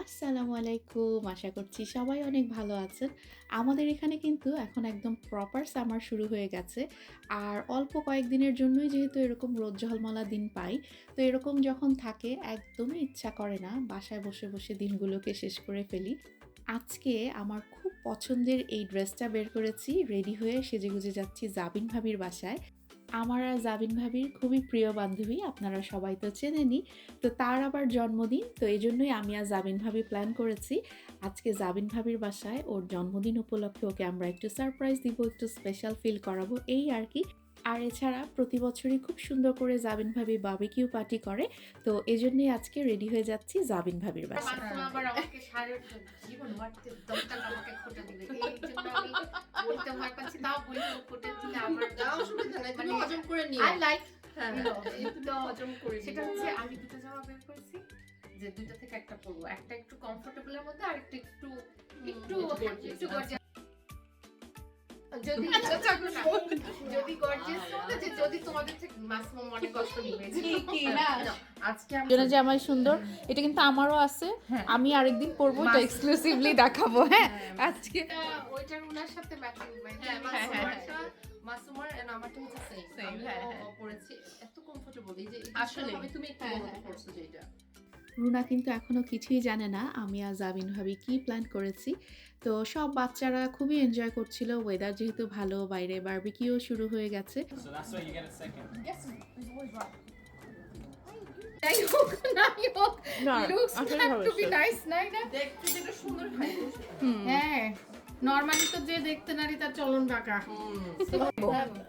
আসসালামু আলাইকুম। আশা করছি সবাই অনেক ভালো আছেন। আমাদের এখানে কিন্তু এখন একদম প্রপার সামার শুরু হয়ে গেছে। আর অল্প কয়েকদিনের জন্যই যেহেতু এরকম রোদ ঝলমলা দিন পাই, তো এরকম যখন থাকে একদমই ইচ্ছা করে না বাসায় বসে, বসে দিনগুলোকে শেষ করে ফেলি। আজকে আমার খুব পছন্দের এই ড্রেসটা বের করেছি। রেডি হয়ে সেজেগুজে যাচ্ছি জাবিন ভাবির বাসায়। আমার আর জাবিন ভাবির খুবই প্রিয় বান্ধবী। আপনারা সবাই তো চেনেনই। তো তার আবার জন্মদিন। তো এজন্যই আমি আর জাবিন ভাবি প্ল্যান করেছি, আজকে জাবিন ভাবির বাসায় ওর জন্মদিন উপলক্ষে ওকে আমরা একটু সারপ্রাইজ দিব, একটু স্পেশাল ফিল করাবো এই আর কি। আর এছাড়া প্রতি বছরই খুব সুন্দর করে জাবিন ভাবি বারবিকিউ পার্টি করে। তো এজন্যই আজকে রেডি হয়ে যাচ্ছি জাবিন ভাবির বাসায়। মাসুমা আবার আমাকে সারা জীবন মারতে দমটা আমাকে খোটা দিবে এই জন্য আমি বলতে ভয় পাচ্ছি, তাও বলতে খোটা দিলে আমার যাও অসুবিধা নাই, তুমি মানে হজম করে নিও। আই লাইক হ্যাঁ, তো হজম করে সেটা নিও। হচ্ছে আমি দুটো জামা বের করেছি, যে দুটো থেকে একটা পরবো, একটা একটু কমফোর্টেবলের মধ্যে আর একটা একটু একটু একটু গর্জিয়াস। যদি যদি গর্জিয়াস মধ্যে, যে যদি তোমাদের থেকে মাসুমা মনে কষ্ট নিবে না আজকে আমি জন্য যে আমার সুন্দর, এটা কিন্তু আমারও আছে। হ্যাঁ। আমি আরেকদিন পরবো, এটা এক্সক্লুসিভলি দেখাবো। হ্যাঁ আজকে ওইটার উনার সাথে ম্যাচিং হ্যাঁ, হ্যাঁ মাসুমার and আমারটা হচ্ছে same। Same, আমিও হ্যাঁ, হ্যাঁ। পরেছি, এত comfortable, এই যে আসলে। আমি তুমি একটু হ্যাঁ, বলো হ্যাঁ, পরছো যেটা। রুনা কিন্তু এখনো কিছুই জানে না আমি আর জাবিন ভাবি কি প্ল্যান করেছি। তো সব বাচ্চারা খুবই এনজয় করছিল, ওয়েদার যেহেতু ভালো, বাইরে বারবিকিউ শুরু হয়ে গেছে। So that's why you get a second. যাই হোক নাই হোক, না, looks আসলে have ভালো to be হয়েছে। nice, নাই না? দেখতে যেটা সুন্দর হয় হ্যাঁ, নরমালি তো যে দেখতে নারী তার চলন বাঁকা।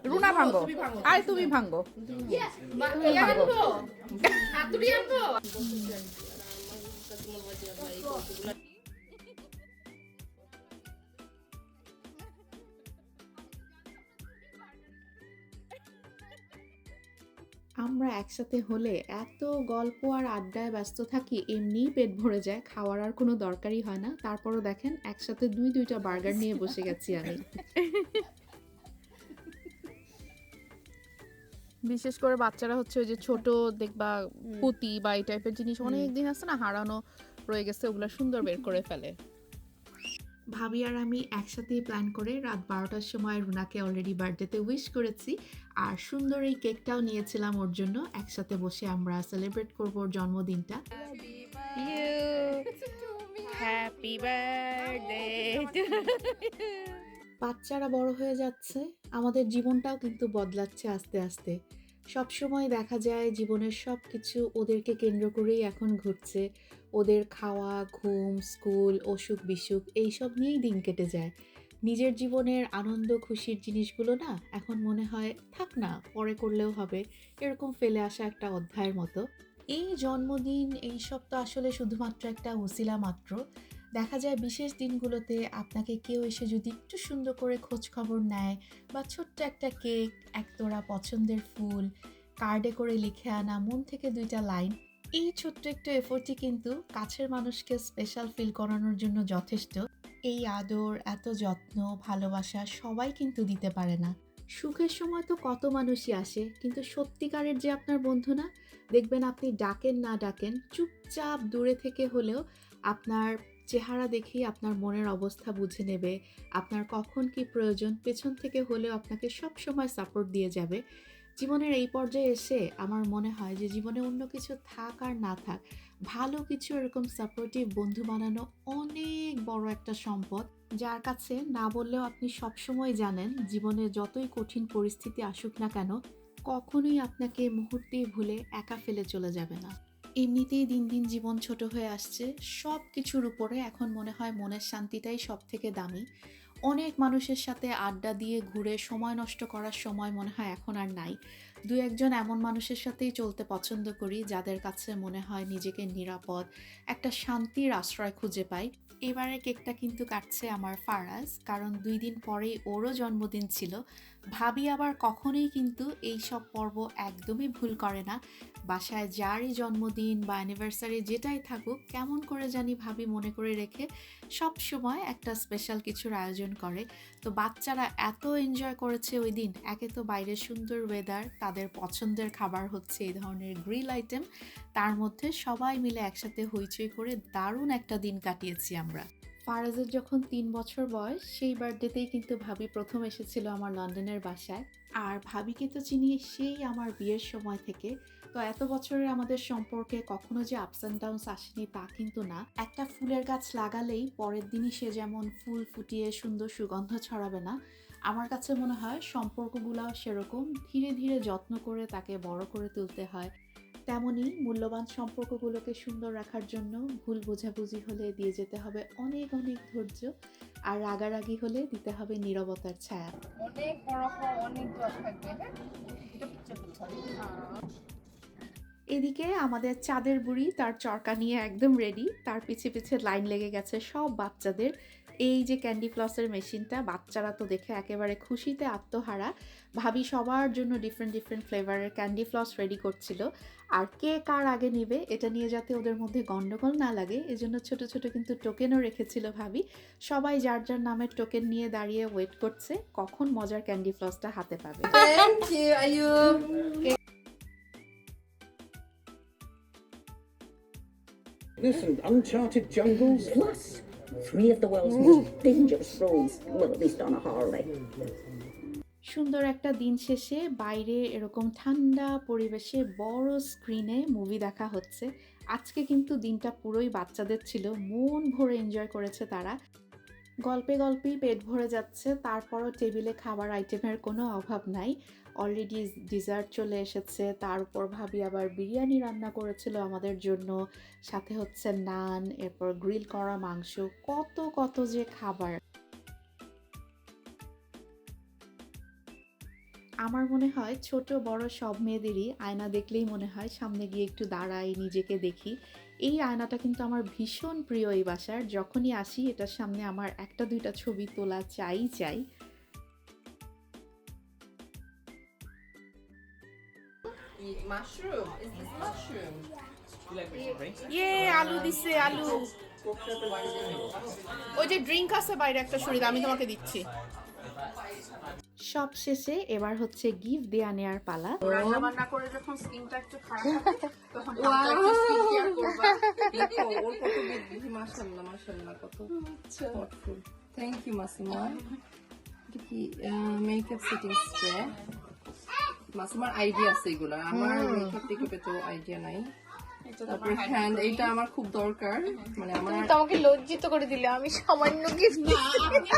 রুনা ভাঙ্গো, তুমি ভাঙো। আর তুমি ভাঙ্গো। ইয়া আনবো? হাতুড়ি আনবো? আমরা একসাথে হলে এত গল্প আর আড্ডায় ব্যস্ত থাকি, এমনিই পেট ভরে যায়, খাওয়ার আর কোনো দরকারই হয় না। তারপরও দেখেন একসাথে দুইটা বার্গার নিয়ে বসে গেছি আমি। বিশেষ করে বাচ্চারা হচ্ছে ওই যে ছোট দেখবা পুঁতি বা এই টাইপের জিনিস অনেক দিন আছে না হারানো রয়ে গেছে, ওগুলা সুন্দর বের করে ফেলে। ভাবি আর আমি একসাথেই প্ল্যান করে রাত 12টার সময় রুনাকে অলরেডি বার্থডেতে উইশ করেছি, আর সুন্দর এই কেকটাও নিয়েছিলাম ওর জন্য। একসাথে বসে আমরা সেলিব্রেট করব ওর জন্মদিনটা। Happy birthday. বাচ্চারা বড় হয়ে যাচ্ছে, আমাদের জীবনটাও কিন্তু বদলাচ্ছে আস্তে আস্তে। সব সময় দেখা যায় জীবনের সব কিছু ওদেরকে কেন্দ্র করেই এখন ঘুরছে। ওদের খাওয়া, ঘুম, স্কুল, অসুখ বিসুখ এইসব নিয়েই দিন কেটে যায়। নিজের জীবনের আনন্দ খুশির জিনিসগুলো না এখন মনে হয় থাক না, পরে করলেও হবে, এরকম ফেলে আসা একটা অধ্যায়ের মতো। এই জন্মদিন এইসব তো আসলে শুধুমাত্র একটা উছিলা মাত্র। দেখা যায় বিশেষ দিনগুলোতে আপনাকে কেউ এসে যদি একটু সুন্দর করে খোঁজ খবর নেয়, বা ছোট্ট একটা কেক, একতোড়া পছন্দের ফুল, কার্ডে করে লিখে আনা মন থেকে দুইটা লাইন, এই ছোট্ট একটু এফোর্টই কিন্তু কাছের মানুষকে স্পেশাল ফিল করানোর জন্য যথেষ্ট। এই আদর, এত যত্ন, ভালোবাসা সবাই কিন্তু দিতে পারে না। সুখের সময় তো কত মানুষই আসে, কিন্তু সত্যিকারের যে আপনার বন্ধু না, দেখবেন আপনি ডাকেন না ডাকেন, চুপচাপ দূরে থেকে হলেও আপনার চেহারা দেখেই আপনার মনের অবস্থা বুঝে নেবে, আপনার কখন কি প্রয়োজন পেছন থেকে হলেও আপনাকে সব সময় সাপোর্ট দিয়ে যাবে। জীবনের এই পর্যায়ে এসে আমার মনে হয় যে জীবনে অন্য কিছু থাক আর না থাক, ভালো কিছু এরকম সাপোর্টিভ বন্ধু বানানো অনেক বড় একটা সম্পদ, যার কাছে না বললেও আপনি সবসময় জানেন জীবনে যতই কঠিন পরিস্থিতি আসুক না কেন, কখনোই আপনাকে মুহূর্তেই ভুলে একা ফেলে চলে যাবে না। এমনিতেই দিন দিন জীবন ছোট হয়ে আসছে, সব কিছুর উপরে এখন মনে হয় মনের শান্তিটাই সব থেকে দামি। অনেক মানুষের সাথে আড্ডা দিয়ে ঘুরে সময় নষ্ট করার সময় মনে হয় এখন আর নাই। দু একজন এমন মানুষের সাথেই চলতে পছন্দ করি যাদের কাছে মনে হয় নিজেকে নিরাপদ, একটা শান্তির আশ্রয় খুঁজে পাই। এবারে কেকটা কিন্তু কাটছে আমার ফারাজ, কারণ 2 দিন পরেই ওরও জন্মদিন ছিল। ভাবি আবার কখনোই কিন্তু এই সব পর্ব একদমই ভুল করে না। বাসায় যারই জন্মদিন বা অ্যানিভার্সারি যেটাই থাকুক, কেমন করে জানি ভাবি মনে করে রেখে সব সময় একটা স্পেশাল কিছুর আয়োজন করে। তো বাচ্চারা এত এনজয় করেছে ওই দিন। একে তো বাইরের সুন্দর ওয়েদার, তাদের পছন্দের খাবার হচ্ছে এই ধরনের গ্রিল আইটেম, তার মধ্যে সবাই মিলে একসাথে হইচই করে দারুণ একটা দিন কাটিয়েছি আমরা। ফারাজের যখন 3 বছর বয়স, সেই বার্থডেতেই কিন্তু ভাবি প্রথম এসেছিল আমার লন্ডনের বাসায়। আর ভাবিকে তো চিনি সেই আমার বিয়ের সময় থেকে। তো এত বছরের আমাদের সম্পর্কে কখনো যে আপস অ্যান্ড ডাউনস আসেনি তা কিন্তু না। একটা ফুলের গাছ লাগালেই পরের দিনই সে যেমন ফুল ফুটিয়ে সুন্দর সুগন্ধ ছড়াবে না, আমার কাছে মনে হয় সম্পর্কগুলাও সেরকম ধীরে ধীরে যত্ন করে তাকে বড় করে তুলতে হয়। তেমনই মূল্যবান সম্পর্কগুলোকে সুন্দর রাখার জন্য ভুল বোঝাবুঝি হলে দিয়ে যেতে হবে অনেক অনেক ধৈর্য, আর রাগারাগি হলে দিতে হবে নীরবতার ছায়া। অনেক বড় হও, অনেক দোয়া থাকবে। হ্যাঁ, এটা পিকচার করতে হবে। এদিকে আমাদের চাঁদের বুড়ি তার চরকা নিয়ে একদম রেডি, তার পিছে পিছে লাইন লেগে গেছে সব বাচ্চাদের। এই যে ক্যান্ডি ফ্লসের মেশিনটা, বাচ্চারা তো দেখে একেবারে খুশিতে আত্মহারা। ভাবি সবার জন্য ডিফারেন্ট ডিফারেন্ট ফ্লেভারের ক্যান্ডি ফ্লস রেডি করছিল। আর কে কার আগে নেবে এটা নিয়ে যাতে ওদের মধ্যে গন্ডগোল না লাগে, এজন্য ছোট ছোট কিন্তু টোকেনও রেখেছিল ভাবি। সবাই যার যার নামের টোকেন নিয়ে দাঁড়িয়ে ওয়েট করছে কখন মজার ক্যান্ডি ফ্লসটা হাতে পাবে। Thank you, Ayub. And uncharted jungles, plus 3 of the world's most dangerous roads, well, at least on a holiday. সুন্দর একটা দিন শেষে বাইরে এরকম ঠান্ডা পরিবেশে বড় স্ক্রিনে মুভি দেখা হচ্ছে। আজকে কিন্তু দিনটা পুরোই বাচ্চাদের ছিল, মন ভরে এনজয় করেছে তারা। গল্পে গল্পেই পেট ভরে যাচ্ছে, তারপরও টেবিলে খাবার আইটেমের কোনো অভাব নাই। অলরেডি ডিজার্ট চলে এসেছে, তার উপর ভাবি আবার বিরিয়ানি রান্না করেছিল আমাদের জন্য, সাথে হচ্ছে নান, এরপর গ্রিল করা মাংস, কত কত যে খাবার। আমার মনে হয় ছোট বড় সব মেয়েদেরই আয়না দেখলেই মনে হয় সামনে গিয়ে একটু দাঁড়াই, নিজেকে দেখি। এই আয়নাটা কিন্তু আমার ভীষণ প্রিয় এই বাসার। যখনই আসি এটার সামনে আমার একটা দুইটা ছবি তোলা চাই চাই। Mushroom. Is this mushroom? ইয়ে আলু দিছে, আলু। ওই যে ড্রিঙ্ক আছে বাইরে একটা সরিয়ে আমি তোমাকে দিচ্ছি। সব শেষে এবার হচ্ছে গিফট দেয়া নেয়ার পালা। রান্না বান্না করে যখন স্কিনটা একটু খারাপ থাকে তখন হালকা একটু স্কিন কেয়ার করবা। দেখো, ওর কত বুদ্ধি, মাশাআল্লাহ, মাশাআল্লাহ, কত thoughtful. Thank you, মাসিমা। এটা কি মেকআপ সেটিং স্প্রে? মাসিমার আইডিয়া আছে এগুলা, আমার মেকআপ টেকআপে তো আইডিয়া নাই। তারপরে হ্যান্ড, এইটা আমার খুব দরকার, মানে আমার তুমি তো আমাকে লজ্জিত করে দিলে, আমি সামান্য গিফট।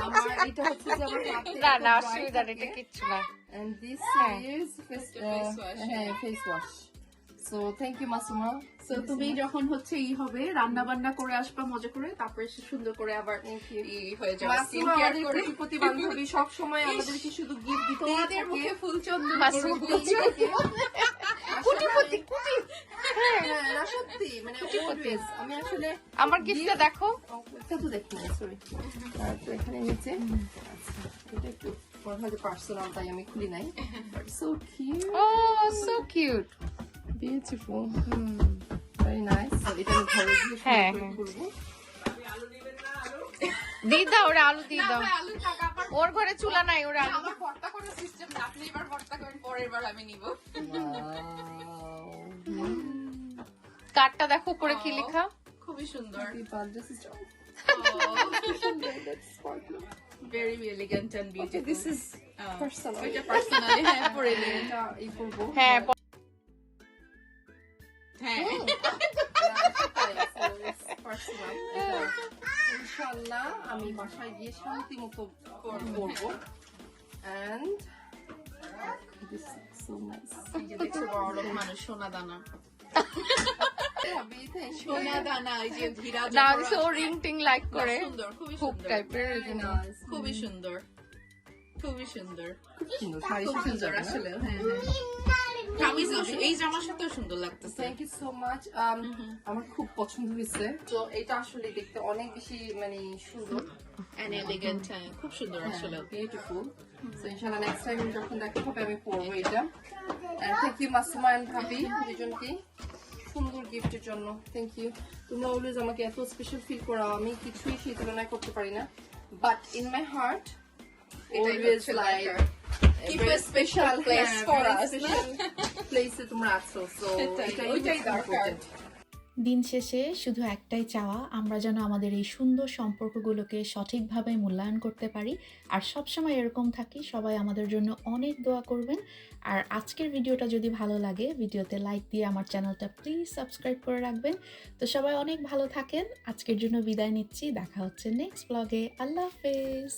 আমার এটা হচ্ছে যে আমার হাতে না না, খুব অসুবিধা white নেই, এটা থাকে। কিচ্ছু না। And this is face wash. So thank you, Masuma. তো তুমি যখন হচ্ছে হবে রান্না বান্না করে আসবা মজা করে, তারপরে সে সুন্দর করে আবার হয়ে যাবে স্কিন মাসুমা কেয়ার আমাদের করে। কোটিপতি বান্ধবী, সব সময় আমাদেরকে শুধু গিফট দিতে তোমাদের মুখে ফুলচন্দন মাসুমা কোটিপতি কোটি। হ্যাঁ, না সত্যি, মানে always আমি আসলে আমার গিফটটা দেখো। এটা তো দেখি না, সরি। তো এখানে নিচে আচ্ছা, এটা একটু মনে হয় যে পার্সোনাল, তাই আমি খুলি নাই। So cute, ও so cute. beautiful, very nice. So এটা আমি ঘরে গিয়ে হ্যাঁ, সুন্দর করে করবো। দিয়ে দাও ওরে, আলু দিয়ে দাও। ওর ঘরে চুলা নাই, ওরে আলু। Wow. কার্ডটা দেখো উপরে কি লেখা। খুবই সুন্দর, Happy birthday, sister. That's sparkling. Very elegant and Okay, this is personal. এটা পার্সোনালি হ্যাঁ পরে নিন। এটা এই করবো। হ্যাঁ হ্যাঁ Personal. এটা ইনশাআল্লাহ আমি বাসায় গিয়ে শান্তি মতো করবো। And this is so nice. এই যে দেখছো বড় লোক মানুষ, সোনা দানা, Happy, thank you. সোনা দানা, এই যে হীরা না, জহরত। ও রিং টিং লাইক করে, সুন্দর, খুবই খুব সুন্দর, টাইপের। Very nice. খুবই সুন্দর, খুবই সুন্দর, সুন্দর, শাড়ি খুব সুন্দর সুন্দর না? আসলে। হ্যাঁ হ্যাঁ কামিজ এই জামার সাথেও সুন্দর লাগতেছে। Thank you so much. আমার খুব পছন্দ হয়েছে। তো এটা আসলে দেখতে অনেক বেশি মানে সুন্দর and elegant, খুব সুন্দর আসলে। বিউটিফুল। সো ইনশাআল্লাহ নেক্সট টাইম যখন দেখা হবে আমি পরবো এটা। And thank you Masuma and ভাবি দুজনকে সুন্দর গিফটের জন্য। Thank you. তোমরা অলওয়েজ আমাকে এত স্পেশাল ফিল করাও, আমি কিছুই সেই তুলনায় করতে পারি না, but in my heart always like Keep a special place for us. প্লেসে তোমরা আছো। সো ওইটাই দরকার। দিন শেষে শুধু একটাই চাওয়া, আমরা যেন আমাদের এই সুন্দর সম্পর্কগুলোকে সঠিকভাবে মূল্যায়ন করতে পারি আর সবসময় এরকম থাকি। সবাই আমাদের জন্য অনেক দোয়া করবেন। আর আজকের ভিডিওটা যদি ভালো লাগে, ভিডিওতে লাইক দিয়ে আমার চ্যানেলটা প্লিজ সাবস্ক্রাইব করে রাখবেন। তো সবাই অনেক ভালো থাকেন। আজকের জন্য বিদায় নিচ্ছি, দেখা হচ্ছে নেক্সট ব্লগে। আল্লাহ হাফেজ।